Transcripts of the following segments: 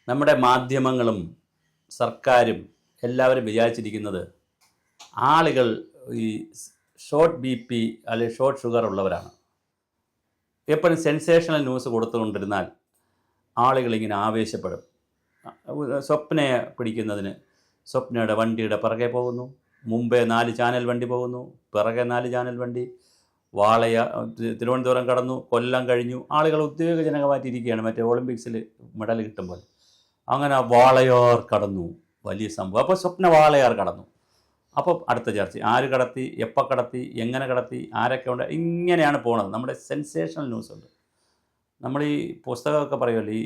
നമ്മുടെ മാധ്യമങ്ങളും സർക്കാരും എല്ലാവരും വിചാരിച്ചിരിക്കുന്നത് ആളുകൾ ഈ ഷോർട്ട് ബി പി അല്ലെങ്കിൽ ഷോർട്ട് ഷുഗർ ഉള്ളവരാണ്. എപ്പോഴും സെൻസേഷണൽ ന്യൂസ് കൊടുത്തുകൊണ്ടിരുന്നാൽ ആളുകളിങ്ങനെ ആവേശപ്പെടും. സ്വപ്നയെ പിടിക്കുന്നതിന് സ്വപ്നയുടെ വണ്ടിയുടെ പിറകെ പോകുന്നു, മുമ്പേ 4 ചാനൽ വണ്ടി പോകുന്നു, പിറകെ 4 ചാനൽ വണ്ടി, വാളയ തിരുവനന്തപുരം കടന്നു, കൊല്ലം കഴിഞ്ഞു, ആളുകൾ ഉദ്വേഗജനകമായിട്ടിരിക്കുകയാണ് മറ്റേ ഒളിമ്പിക്സിൽ മെഡൽ കിട്ടുമ്പോൾ. അങ്ങനെ വാളയാർ കടന്നു, വലിയ സംഭവം. അപ്പോൾ സ്വപ്ന വാളയാർ കടന്നു. അപ്പോൾ അടുത്ത ചർച്ച, ആര് കടത്തി, എപ്പോൾ കടത്തി, എങ്ങനെ കടത്തി, ആരൊക്കെ ഉണ്ട്, ഇങ്ങനെയാണ് പോണത്. നമ്മുടെ സെൻസേഷണൽ ന്യൂസ് ഉണ്ട്. നമ്മൾ ഈ പുസ്തകമൊക്കെ പറയുമല്ലോ, ഈ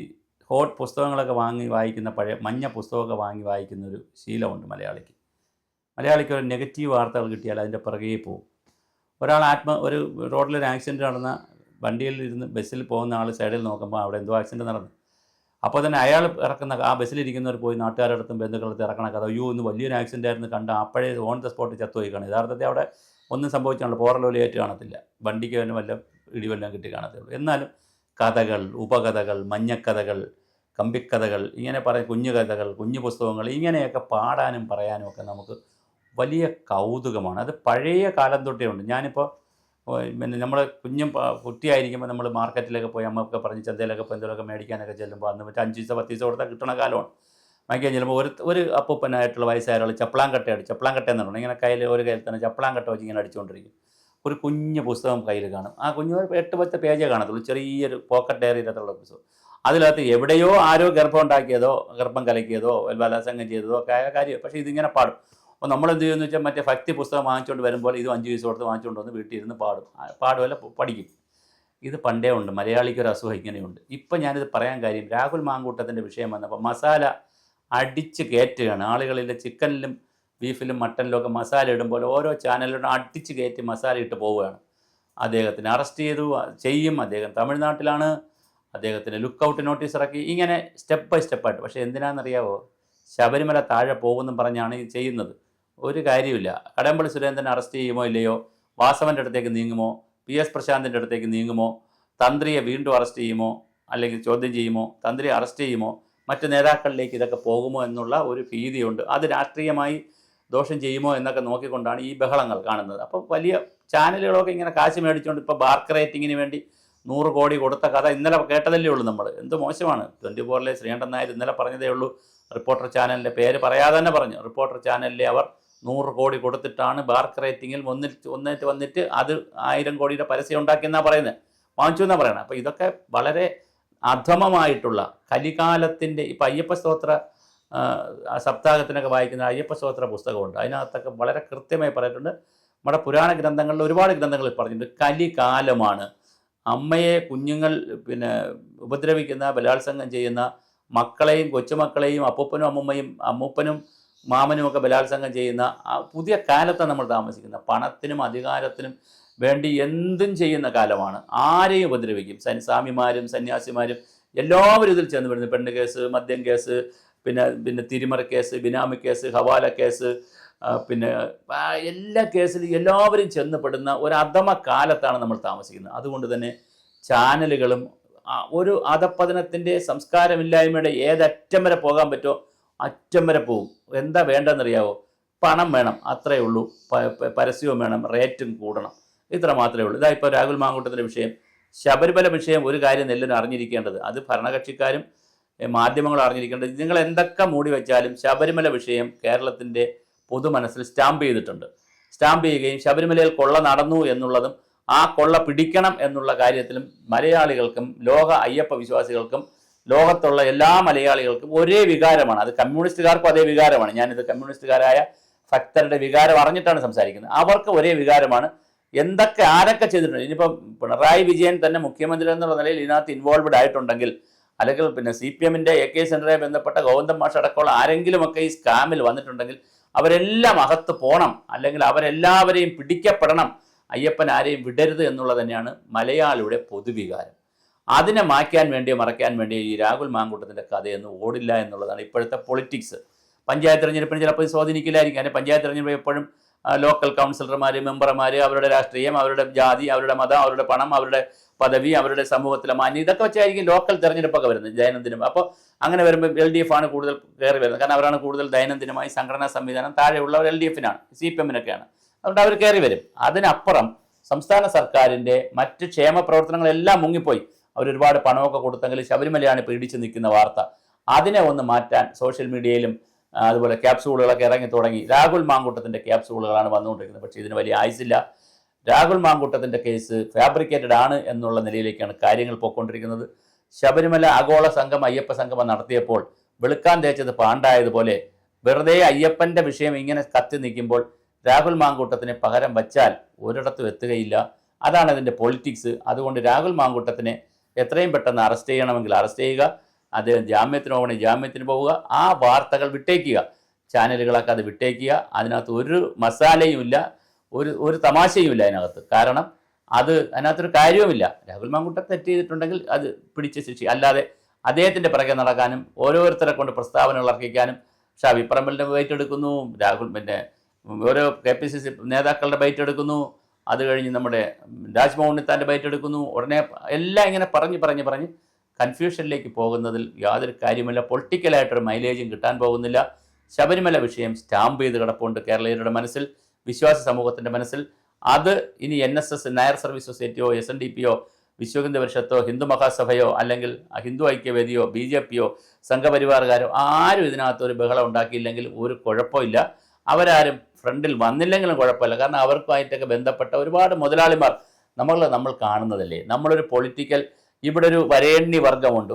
ഹോട്ട് പുസ്തകങ്ങളൊക്കെ വാങ്ങി വായിക്കുന്ന, പഴയ മഞ്ഞ പുസ്തകമൊക്കെ വാങ്ങി വായിക്കുന്നൊരു ശീലമുണ്ട് മലയാളിക്ക് ഒരു നെഗറ്റീവ് വാർത്തകൾ കിട്ടിയാൽ അതിൻ്റെ പിറകെ പോകും. ഒരു റോഡിലൊരു ആക്സിഡൻറ്റ് നടന്ന, വണ്ടിയിൽ ഇരുന്ന് ബസ്സിൽ പോകുന്ന ആൾ സൈഡിൽ നോക്കുമ്പോൾ അവിടെ എന്തോ ആക്സിഡൻറ്റ് നടന്നു. അപ്പോൾ തന്നെ അയാൾ ഇറക്കുന്ന, ആ ബസ്സിലിരിക്കുന്നവർ പോയി നാട്ടുകാരുടെ അടുത്തും ബന്ധുക്കളടുത്ത് ഇറക്കണ കഥ, അയ്യോ ഇന്ന് വലിയൊരു ആക്സിഡൻ്റ് ആയിരുന്നു, കണ്ട അപ്പോഴേ ഓൺ ദ സ്പോട്ട് ചത്തുപോയി കാണും. യഥാർത്ഥത്തിൽ അവിടെ ഒന്നും സംഭവിച്ചാണല്ലോ, പോറലോലിയേറ്റ് കാണത്തില്ല, വണ്ടിക്ക് തന്നെ വല്ല ഇടിവെല്ലാം കിട്ടി കാണത്തുള്ളൂ. എന്നാലും കഥകൾ, ഉപകഥകൾ, മഞ്ഞക്കഥകൾ, കമ്പിക്കഥകൾ, ഇങ്ങനെ കുഞ്ഞു കഥകൾ, കുഞ്ഞു പുസ്തകങ്ങൾ, ഇങ്ങനെയൊക്കെ പാടാനും പറയാനും ഒക്കെ നമുക്ക് വലിയ കൗതുകമാണ്. അത് പഴയ കാലം തൊട്ടേ ഉണ്ട്. ഞാനിപ്പോൾ പിന്നെ നമ്മൾ കുട്ടിയായിരിക്കുമ്പോൾ നമ്മൾ മാർക്കറ്റിലൊക്കെ പോയി അമ്മയൊക്കെ പറഞ്ഞ് ചന്തയിലൊക്കെ പോയി എന്തെങ്കിലുമൊക്കെ മേടിക്കാനൊക്കെ ചെല്ലുമ്പോൾ അന്ന് മറ്റേ 5 പൈസ 10 പൈസ കൊടുത്താൽ കിട്ടണ കാലമാണ്. വാങ്ങിക്കാൻ ചെല്ലുമ്പോൾ ഒരു അപ്പൂപ്പനായിട്ടുള്ള വയസ്സായ ആൾ ചപ്പളാങ്കട്ട എന്ന് പറഞ്ഞു, ഇങ്ങനെ ഒരു കയ്യിൽ തന്നെ ചപ്പളാങ്കട്ട വെച്ച് ഇങ്ങനെ അടിച്ചുകൊണ്ടിരിക്കും. ഒരു കുഞ്ഞ് പുസ്തകം കയ്യിൽ കാണും. ആ കുഞ്ഞ് 8-10 പേജേ കാണത്തുള്ളൂ, ചെറിയൊരു പോക്കറ്റ് ഡയറിയിലുള്ള പുസ്തകം. അതിനകത്ത് എവിടെയോ ആരോ ഗർഭം ഉണ്ടാക്കിയതോ ഗർഭം കലക്കിയതോ ബലാത്സംഗം ചെയ്തതോ ഒക്കെ ആയ കാര്യം. പക്ഷേ ഇതിങ്ങനെ പാടും. അപ്പോൾ നമ്മളെന്ത് ചെയ്യുമെന്ന് വെച്ചാൽ മറ്റേ ഭക്തി പുസ്തകം വാങ്ങിച്ചുകൊണ്ട് വരുമ്പോൾ ഇത് 5 പൈസ കൊടുത്ത് വാങ്ങിച്ചുകൊണ്ട് വന്ന് വീട്ടിൽ ഇരുന്ന് പാടുമല്ല പഠിക്കും. ഇത് പണ്ടേ ഉണ്ട്, മലയാളിക്കൊരു അസുഖം ഇങ്ങനെയുണ്ട്. ഇപ്പം ഞാനിത് പറയാൻ കാര്യം, രാഹുൽ മാങ്കൂട്ടത്തിൻ്റെ വിഷയം വന്നപ്പോൾ മസാല അടിച്ച് കയറ്റുകയാണ്. ആളുകളിൽ ചിക്കനിലും ബീഫിലും മട്ടനിലും ഒക്കെ മസാല ഇടുമ്പോൾ ഓരോ ചാനലിലും അടിച്ച് കയറ്റി മസാല ഇട്ട് പോവുകയാണ്. അദ്ദേഹത്തിന് അറസ്റ്റ് ചെയ്യും. അദ്ദേഹം തമിഴ്നാട്ടിലാണ്. അദ്ദേഹത്തിന് ലുക്കൗട്ട് നോട്ടീസ് ഇറക്കി. ഇങ്ങനെ സ്റ്റെപ്പ് ബൈ സ്റ്റെപ്പായിട്ട്. പക്ഷേ എന്തിനാണെന്നറിയാവോ? ശബരിമല താഴെ പോകുമെന്നും പറഞ്ഞാണ് ഇത് ചെയ്യുന്നത്. ഒരു കാര്യമില്ല. കടകംപള്ളി സുരേന്ദ്രനെ അറസ്റ്റ് ചെയ്യുമോ ഇല്ലയോ, വാസവൻ്റെ അടുത്തേക്ക് നീങ്ങുമോ, PS പ്രശാന്തിൻ്റെ അടുത്തേക്ക് നീങ്ങുമോ, തന്ത്രിയെ വീണ്ടും അറസ്റ്റ് ചെയ്യുമോ, അല്ലെങ്കിൽ ചോദ്യം ചെയ്യുമോ, തന്ത്രിയെ അറസ്റ്റ് ചെയ്യുമോ, മറ്റ് നേതാക്കളിലേക്ക് ഇതൊക്കെ പോകുമോ എന്നുള്ള ഒരു ഭീതിയുണ്ട്. അത് രാഷ്ട്രീയമായി ദോഷം ചെയ്യുമോ എന്നൊക്കെ നോക്കിക്കൊണ്ടാണ് ഈ ബഹളങ്ങൾ കാണുന്നത്. അപ്പോൾ വലിയ ചാനലുകളൊക്കെ ഇങ്ങനെ കാശ് മേടിച്ചുകൊണ്ട് ഇപ്പോൾ ബാർക്ക് റേറ്റിങ്ങിന് വേണ്ടി 100 കോടി കൊടുത്ത കഥ ഇന്നലെ കേട്ടതല്ലേ ഉള്ളൂ നമ്മൾ. എന്ത് മോശമാണ്. 24-ലെ ശ്രീകണ്ഠൻ നായർ ഇന്നലെ പറഞ്ഞതേ ഉള്ളൂ. റിപ്പോർട്ടർ ചാനലിൻ്റെ പേര് പറയാതെ തന്നെ പറഞ്ഞു. റിപ്പോർട്ടർ ചാനലിലെ അവർ 100 കോടി കൊടുത്തിട്ടാണ് ബാർക്ക് റേറ്റിങ്ങിൽ വന്നിട്ട് അത് 1000 കോടിയുടെ പരസ്യം ഉണ്ടാക്കിയെന്നാണ് പറയുന്നത്, വാങ്ങിച്ചു എന്നാണ് പറയുന്നത്. അപ്പോൾ ഇതൊക്കെ വളരെ അധമമായിട്ടുള്ള കലികാലത്തിൻ്റെ. ഇപ്പം അയ്യപ്പ സ്തോത്ര സപ്താഹത്തിനൊക്കെ വായിക്കുന്ന അയ്യപ്പ സ്തോത്ര പുസ്തകമുണ്ട്. അതിനകത്തൊക്കെ വളരെ കൃത്യമായി പറഞ്ഞിട്ടുണ്ട്. നമ്മുടെ പുരാണ ഗ്രന്ഥങ്ങളിൽ ഒരുപാട് ഗ്രന്ഥങ്ങളിൽ പറഞ്ഞിട്ടുണ്ട്, കലികാലമാണ്. അമ്മയെ കുഞ്ഞുങ്ങൾ ഉപദ്രവിക്കുന്ന, ബലാത്സംഗം ചെയ്യുന്ന മക്കളെയും കൊച്ചുമക്കളെയും അമ്മൂപ്പനും മാമനും ഒക്കെ ബലാത്സംഗം ചെയ്യുന്ന ആ പുതിയ കാലത്താണ് നമ്മൾ താമസിക്കുന്നത്. പണത്തിനും അധികാരത്തിനും വേണ്ടി എന്തും ചെയ്യുന്ന കാലമാണ്. ആരെയും ഉപദ്രവിക്കും. സ്വാമിമാരും സന്യാസിമാരും എല്ലാവരും ഇതിൽ ചെന്ന് വരുന്നു. പെണ്ണ് കേസ്, മദ്യം കേസ്, പിന്നെ തിരിമറി കേസ്, ബിനാമി കേസ്, ഹവാല കേസ്, എല്ലാ കേസിലും എല്ലാവരും ചെന്നപ്പെടുന്ന ഒരു അധമ കാലത്താണ് നമ്മൾ താമസിക്കുന്നത്. അതുകൊണ്ട് തന്നെ ചാനലുകളും ഒരു അധപ്പതനത്തിൻ്റെ സംസ്കാരമില്ലായ്മയുടെ ഏതറ്റം വരെ പോകാൻ പറ്റുമോ അറ്റം വരെ പോകും. എന്താ വേണ്ടതെന്നറിയാവോ? പണം വേണം, അത്രയേ ഉള്ളൂ. പരസ്യവും വേണം, റേറ്റും കൂടണം, ഇത്ര മാത്രമേ ഉള്ളൂ. ഇതാ ഇപ്പോൾ രാഹുൽ മാങ്കൂട്ടത്തിൻ്റെ വിഷയം, ശബരിമല വിഷയം. ഒരു കാര്യം എല്ലാവരും അറിഞ്ഞിരിക്കേണ്ടത്, അത് ഭരണകക്ഷിക്കാരും മാധ്യമങ്ങളും അറിഞ്ഞിരിക്കേണ്ടത്, നിങ്ങൾ എന്തൊക്കെ മൂടി വെച്ചാലും ശബരിമല വിഷയം കേരളത്തിൻ്റെ പൊതുമനസ്സിൽ സ്റ്റാമ്പ് ചെയ്തിട്ടുണ്ട്. സ്റ്റാമ്പ് ചെയ്യുകയും ശബരിമലയിൽ കൊള്ള നടന്നു എന്നുള്ളതും ആ കൊള്ള പിടിക്കണം എന്നുള്ള കാര്യത്തിലും മലയാളികൾക്കും ലോക അയ്യപ്പ വിശ്വാസികൾക്കും ലോകത്തുള്ള എല്ലാ മലയാളികൾക്കും ഒരേ വികാരമാണ്. അത് കമ്മ്യൂണിസ്റ്റുകാർക്കും അതേ വികാരമാണ്. ഞാനിത് കമ്മ്യൂണിസ്റ്റുകാരായ ഭക്തരുടെ വികാരം അറിഞ്ഞിട്ടാണ് സംസാരിക്കുന്നത്. അവർക്ക് ഒരേ വികാരമാണ്. ആരൊക്കെ ചെയ്തിട്ടുണ്ട്. ഇനിയിപ്പം പിണറായി വിജയൻ തന്നെ മുഖ്യമന്ത്രി എന്നുള്ള നിലയിൽ ഇതിനകത്ത് ഇൻവോൾവ്ഡ് ആയിട്ടുണ്ടെങ്കിൽ, അല്ലെങ്കിൽ CPM-ന്റെ AK സെന്ററുമായി ബന്ധപ്പെട്ട ഗോവിന്ദൻ മാഷ് അടക്കമുള്ള ആരെങ്കിലുമൊക്കെ ഈ സ്കാമിൽ വന്നിട്ടുണ്ടെങ്കിൽ അവരെല്ലാം അകത്ത് പോകണം, അല്ലെങ്കിൽ അവരെല്ലാവരെയും പിടിക്കപ്പെടണം. അയ്യപ്പൻ ആരെയും വിടരുത് എന്നുള്ളത് തന്നെയാണ് മലയാളിയുടെ പൊതുവികാരം. അതിനെ മറയ്ക്കാൻ വേണ്ടിയോ ഈ രാഹുൽ മാങ്കൂട്ടത്തിൻ്റെ കഥയൊന്നും ഓടില്ല എന്നുള്ളതാണ് ഇപ്പോഴത്തെ പൊളിറ്റിക്സ്. പഞ്ചായത്ത് തെരഞ്ഞെടുപ്പിന് ചിലപ്പോൾ സ്വാധീനിക്കില്ലായിരിക്കും. അതിന് പഞ്ചായത്ത് തെരഞ്ഞെടുപ്പ് എപ്പോഴും ലോക്കൽ കൗൺസിലർമാർ, മെമ്പർമാർ, അവരുടെ രാഷ്ട്രീയം, അവരുടെ ജാതി, അവരുടെ മതം, അവരുടെ പണം, അവരുടെ പദവി, അവരുടെ സമൂഹത്തിലെ മാന്യം, ഇതൊക്കെ വെച്ചായിരിക്കും ലോക്കൽ തെരഞ്ഞെടുപ്പൊക്കെ വരുന്നത് ദൈനംദിനം. അപ്പോൾ അങ്ങനെ വരുമ്പോൾ LDF ആണ് കൂടുതൽ കയറി വരുന്നത്. കാരണം അവരാണ് കൂടുതൽ ദൈനംദിനമായി സംഘടനാ സംവിധാനം താഴെയുള്ളവർ LDF-നാണ്, CPM-നൊക്കെയാണ്. അതുകൊണ്ട് അവർ കയറി വരും. അതിനപ്പുറം സംസ്ഥാന സർക്കാരിൻ്റെ മറ്റ് ക്ഷേമ പ്രവർത്തനങ്ങളെല്ലാം മുങ്ങിപ്പോയി. അവരൊരുപാട് പണമൊക്കെ കൊടുത്തെങ്കിൽ ശബരിമലയാണ് പീഡിച്ച് നിൽക്കുന്ന വാർത്ത. അതിനെ ഒന്ന് മാറ്റാൻ സോഷ്യൽ മീഡിയയിലും അതുപോലെ ക്യാപ്സൂളുകളൊക്കെ ഇറങ്ങി തുടങ്ങി. രാഹുൽ മാങ്കൂട്ടത്തിൻ്റെ ക്യാപ്സൂളുകളാണ് വന്നുകൊണ്ടിരിക്കുന്നത്. പക്ഷേ ഇതിന് വലിയ ആയുസില്ല. രാഹുൽ മാങ്കൂട്ടത്തിൻ്റെ കേസ് ഫാബ്രിക്കേറ്റഡ് ആണ് എന്നുള്ള നിലയിലേക്കാണ് കാര്യങ്ങൾ പോയിക്കൊണ്ടിരിക്കുന്നത്. ശബരിമല ആഗോള സംഘം അയ്യപ്പ സംഗമം നടത്തിയപ്പോൾ വെളുക്കാൻ തേച്ചത് പാണ്ടായതുപോലെ വെറുതെ അയ്യപ്പൻ്റെ വിഷയം ഇങ്ങനെ കത്തി നിൽക്കുമ്പോൾ രാഹുൽ മാങ്കൂട്ടത്തിനെ പകരം വച്ചാൽ ഒരിടത്തും എത്തുകയില്ല. അതാണ് അതിൻ്റെ പൊളിറ്റിക്സ്. അതുകൊണ്ട് രാഹുൽ മാങ്കൂട്ടത്തിനെ എത്രയും പെട്ടെന്ന് അറസ്റ്റ് ചെയ്യണമെങ്കിൽ അറസ്റ്റ് ചെയ്യുക, അദ്ദേഹം ജാമ്യത്തിന് പോകണമെങ്കിൽ ജാമ്യത്തിന് പോവുക, ആ വാർത്തകൾ വിട്ടേക്കുക, ചാനലുകളൊക്കെ അത് വിട്ടേക്കുക. അതിനകത്ത് ഒരു മസാലയും ഇല്ല, ഒരു തമാശയും ഇല്ല അതിനകത്ത്. കാരണം അതിനകത്തൊരു കാര്യവുമില്ല. രാഹുൽ മാങ്കൂട്ടം തെറ്റ് ചെയ്തിട്ടുണ്ടെങ്കിൽ അത് പിടിച്ച് ശിക്ഷ, അല്ലാതെ അദ്ദേഹത്തിൻ്റെ പിറകെ നടക്കാനും ഓരോരുത്തരെ കൊണ്ട് പ്രസ്താവനകൾ ഇറക്കിക്കാനും. ഷാഫി പറമ്പലിൻ്റെ ബൈറ്റ് എടുക്കുന്നു, രാഹുൽ ഓരോ KPCC നേതാക്കളുടെ ബൈറ്റ് എടുക്കുന്നു, അത് കഴിഞ്ഞ് നമ്മുടെ രാജ്മോഹൻ ഉണ്ണിത്താൻ്റെ ബൈറ്റ് എടുക്കുന്നു. ഉടനെ എല്ലാം ഇങ്ങനെ പറഞ്ഞ് കൺഫ്യൂഷനിലേക്ക് പോകുന്നതിൽ യാതൊരു കാര്യമില്ല. പൊളിറ്റിക്കലായിട്ടൊരു മൈലേജും കിട്ടാൻ പോകുന്നില്ല. ശബരിമല വിഷയം സ്റ്റാമ്പ് ചെയ്ത് കിടപ്പുണ്ട് കേരളീയരുടെ മനസ്സിൽ, വിശ്വാസ സമൂഹത്തിൻ്റെ മനസ്സിൽ. അത് ഇനി NSS, നായർ സർവീസ് സൊസൈറ്റിയോ, SNDPയോ, വിശ്വഹിന്ദു പരിഷത്തോ, ഹിന്ദു മഹാസഭയോ, അല്ലെങ്കിൽ ഹിന്ദു ഐക്യവേദിയോ, BJPയോ, സംഘപരിവാറുകാരോ ആരും ഇതിനകത്ത് ഒരു ബഹളം ഉണ്ടാക്കിയില്ലെങ്കിൽ ഒരു കുഴപ്പമില്ല. അവരാരും ഫ്രണ്ടിൽ വന്നില്ലെങ്കിലും കുഴപ്പമില്ല. കാരണം അവർക്കുമായിട്ടൊക്കെ ബന്ധപ്പെട്ട ഒരുപാട് മുതലാളിമാർ നമ്മൾ കാണുന്നതല്ലേ. നമ്മളൊരു പൊളിറ്റിക്കൽ, ഇവിടെ ഒരു വരേണ്യ വർഗമുണ്ട്,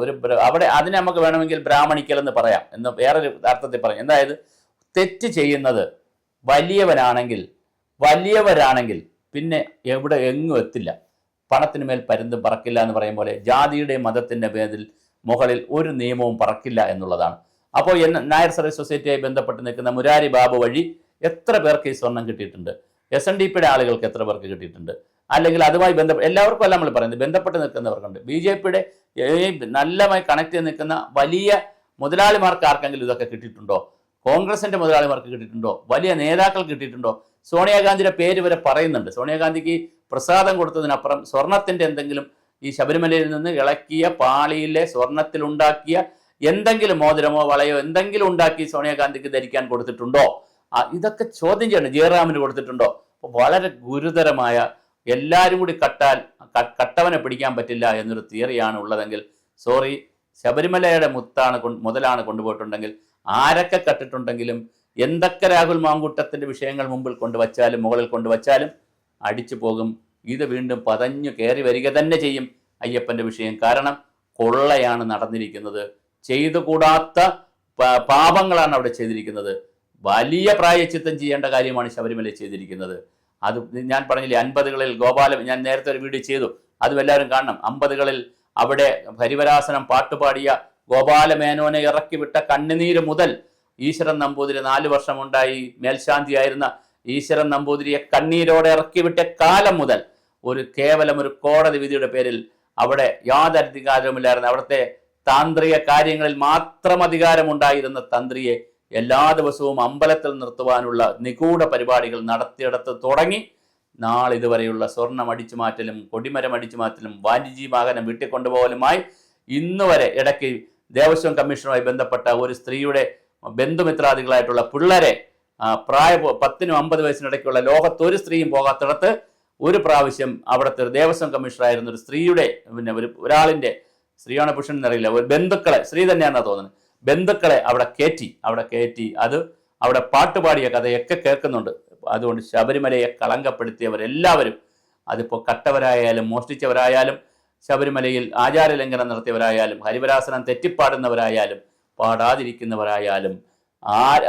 അവിടെ അതിനെ നമുക്ക് വേണമെങ്കിൽ ബ്രാഹ്മണിക്കൽ എന്ന് പറയാം, എന്ന് വേറൊരു അർത്ഥത്തിൽ പറയാം. അതായത് തെറ്റ് ചെയ്യുന്നത് വലിയവരാണെങ്കിൽ പിന്നെ എങ്ങും എത്തില്ല. പണത്തിന് മേൽ പരുന്തും പറക്കില്ല എന്ന് പറയും പോലെ ജാതിയുടെ മതത്തിൻ്റെ പേരിൽ മുകളിൽ ഒരു നിയമവും പറക്കില്ല എന്നുള്ളതാണ്. അപ്പോൾ നായർ സർവീസ് സൊസൈറ്റിയായി ബന്ധപ്പെട്ട് നിൽക്കുന്ന മുരാരി ബാബു വഴി എത്ര പേർക്ക് ഈ സ്വർണം കിട്ടിയിട്ടുണ്ട്? SNDPയുടെ ആളുകൾക്ക് എത്ര പേർക്ക് കിട്ടിയിട്ടുണ്ട്? അല്ലെങ്കിൽ അതുമായി എല്ലാവർക്കും അല്ല നമ്മൾ പറയുന്നത്, ബന്ധപ്പെട്ട് നിൽക്കുന്നവർക്കുണ്ട്. BJPയുടെ നല്ലമായി കണക്ട് ചെയ്ത് നിൽക്കുന്ന വലിയ മുതലാളിമാർക്ക് ആർക്കെങ്കിലും ഇതൊക്കെ കിട്ടിയിട്ടുണ്ടോ? കോൺഗ്രസിൻ്റെ മുതലാളിമാർക്ക് കിട്ടിയിട്ടുണ്ടോ? വലിയ നേതാക്കൾക്ക് കിട്ടിയിട്ടുണ്ടോ? സോണിയാഗാന്ധിയുടെ പേര് വരെ പറയുന്നുണ്ട്. സോണിയാഗാന്ധിക്ക് പ്രസാദം കൊടുത്തതിനപ്പുറം സ്വർണത്തിൻ്റെ എന്തെങ്കിലും, ഈ ശബരിമലയിൽ നിന്ന് ഇളക്കിയ പാളിയിലെ സ്വർണത്തിലുണ്ടാക്കിയ എന്തെങ്കിലും മോതിരമോ വളയോ എന്തെങ്കിലും ഉണ്ടാക്കി സോണിയാഗാന്ധിക്ക് ധരിക്കാൻ കൊടുത്തിട്ടുണ്ടോ? ഇതൊക്കെ ചോദ്യം ചെയ്യണം. ജയറാമിന് കൊടുത്തിട്ടുണ്ടോ? അപ്പോൾ വളരെ ഗുരുതരമായ, എല്ലാവരും കൂടി കട്ടവനെ പിടിക്കാൻ പറ്റില്ല എന്നൊരു തിയറിയാണ് ഉള്ളതെങ്കിൽ സോറി, ശബരിമലയുടെ മുതലാണ് കൊണ്ടുപോയിട്ടുണ്ടെങ്കിൽ ആരൊക്കെ കട്ടിട്ടുണ്ടെങ്കിലും എന്തൊക്കെ രാഹുൽ മാങ്കൂട്ടത്തിൻ്റെ വിഷയങ്ങൾ മുമ്പിൽ മുകളിൽ കൊണ്ടുവച്ചാലും അടിച്ചു പോകും. ഇത് വീണ്ടും പതഞ്ഞു കയറി വരിക തന്നെ ചെയ്യും അയ്യപ്പൻ്റെ വിഷയം. കാരണം കൊള്ളയാണ് നടന്നിരിക്കുന്നത്, ചെയ്തുകൂടാത്ത പാപങ്ങളാണ് അവിടെ ചെയ്തിരിക്കുന്നത്. വലിയ പ്രായച്ചിത്തം ചെയ്യേണ്ട കാര്യമാണ് ശബരിമല ചെയ്തിരിക്കുന്നത്. അത് ഞാൻ പറഞ്ഞില്ലേ, 50കളിൽ ഞാൻ നേരത്തെ ഒരു വീഡിയോ ചെയ്തു, അതും എല്ലാവരും കാണണം. 50കളിൽ അവിടെ ഹരിവരാസനം പാട്ടുപാടിയ ഗോപാലമേനോനെ ഇറക്കിവിട്ട കണ്ണുനീര് മുതൽ ഈശ്വരൻ നമ്പൂതിരി 4 വർഷം ഉണ്ടായി മേൽശാന്തിയായിരുന്ന ഈശ്വരൻ നമ്പൂതിരിയെ കണ്ണീരോടെ ഇറക്കിവിട്ട കാലം മുതൽ കേവലം ഒരു കോടതി വിധിയുടെ പേരിൽ അവിടെ യാതൊരു അധികാരവുമില്ലായിരുന്നു. അവിടുത്തെ താന്ത്രിക കാര്യങ്ങളിൽ മാത്രം അധികാരമുണ്ടായിരുന്ന തന്ത്രിയെ എല്ലാ ദിവസവും അമ്പലത്തിൽ നിർത്തുവാനുള്ള നിഗൂഢ പരിപാടികൾ നടത്തിയെടുത്ത് തുടങ്ങി നാളിതുവരെയുള്ള സ്വർണം അടിച്ചു മാറ്റലും കൊടിമരം അടിച്ചു മാറ്റലും വാണിജ്യ വാഹനം വീട്ടിൽ കൊണ്ടുപോകലുമായി ഇന്നുവരെ ഇടയ്ക്ക് ദേവസ്വം കമ്മീഷനുമായി ബന്ധപ്പെട്ട ഒരു സ്ത്രീയുടെ ബന്ധുമിത്രാദികളായിട്ടുള്ള പിള്ളേരെ 10-50 വയസ്സിനിടയ്ക്കുള്ള ലോകത്തൊരു സ്ത്രീയും പോകാത്തിടത്ത് ഒരു പ്രാവശ്യം അവിടുത്തെ ഒരു ദേവസ്വം കമ്മീഷണറായിരുന്ന ഒരു സ്ത്രീയുടെ ഒരാളിൻ്റെ, സ്ത്രീയാണ് പുരുഷൻ എന്നറിയില്ല, ഒരു ബന്ധുക്കളെ, സ്ത്രീ തന്നെയാണെന്നാണ് തോന്നുന്നത്, ബന്ധുക്കളെ അവിടെ കയറ്റി അത് അവിടെ പാട്ടുപാടിയ കഥയൊക്കെ കേൾക്കുന്നുണ്ട്. അതുകൊണ്ട് ശബരിമലയെ കളങ്കപ്പെടുത്തിയവരെല്ലാവരും, അതിപ്പോൾ കട്ടവരായാലും മോഷ്ടിച്ചവരായാലും ശബരിമലയിൽ ആചാരലംഘനം നടത്തിയവരായാലും ഹരിവരാസനം തെറ്റിപ്പാടുന്നവരായാലും പാടാതിരിക്കുന്നവരായാലും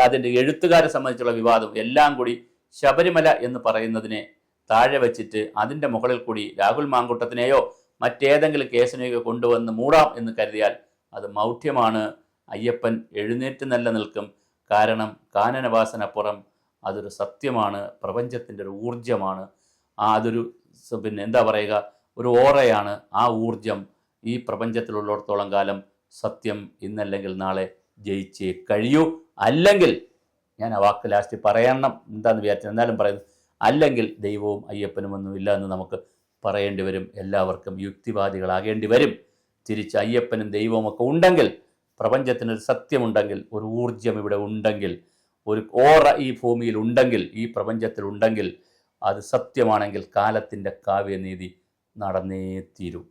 അതിൻ്റെ എഴുത്തുകാരെ സംബന്ധിച്ചുള്ള വിവാദം എല്ലാം കൂടി ശബരിമല എന്ന് പറയുന്നതിനെ താഴെ വെച്ചിട്ട് അതിൻ്റെ മുകളിൽ കൂടി രാഹുൽ മാങ്കൂട്ടത്തിനെയോ മറ്റേതെങ്കിലും കേസിനെയോ കൊണ്ടുവന്ന് മൂടാം എന്ന് കരുതിയാൽ അത് മൗഢ്യമാണ്. അയ്യപ്പൻ എഴുന്നേറ്റ് നല്ല നിൽക്കും. കാരണം കാനനവാസനപ്പുറം അതൊരു സത്യമാണ്, പ്രപഞ്ചത്തിൻ്റെ ഒരു ഊർജമാണ്. അതൊരു എന്താ പറയുക, ഒരു ഓറയാണ്. ആ ഊർജം ഈ പ്രപഞ്ചത്തിലുള്ളിടത്തോളം കാലം സത്യം ഇന്നല്ലെങ്കിൽ നാളെ ജയിച്ചേ കഴിയൂ. അല്ലെങ്കിൽ, ഞാൻ ആ വാക്ക് ലാസ്റ്റ് പറയണം എന്താന്ന് വിചാരിച്ചു, എന്നാലും പറയുന്നു, അല്ലെങ്കിൽ ദൈവവും അയ്യപ്പനും ഒന്നും ഇല്ല എന്ന് നമുക്ക് പറയേണ്ടി വരും, എല്ലാവർക്കും യുക്തിവാദികളാകേണ്ടി വരും. തിരിച്ച് അയ്യപ്പനും ദൈവമൊക്കെ ഉണ്ടെങ്കിൽ, പ്രപഞ്ചത്തിനൊരു സത്യമുണ്ടെങ്കിൽ, ഒരു ഊർജം ഇവിടെ ഉണ്ടെങ്കിൽ, ഒരു ഓറ ഈ ഭൂമിയിൽ ഉണ്ടെങ്കിൽ, ഈ പ്രപഞ്ചത്തിൽ ഉണ്ടെങ്കിൽ, അത് സത്യമാണെങ്കിൽ കാലത്തിൻ്റെ കാവ്യനീതി നടന്നേ തീരൂ.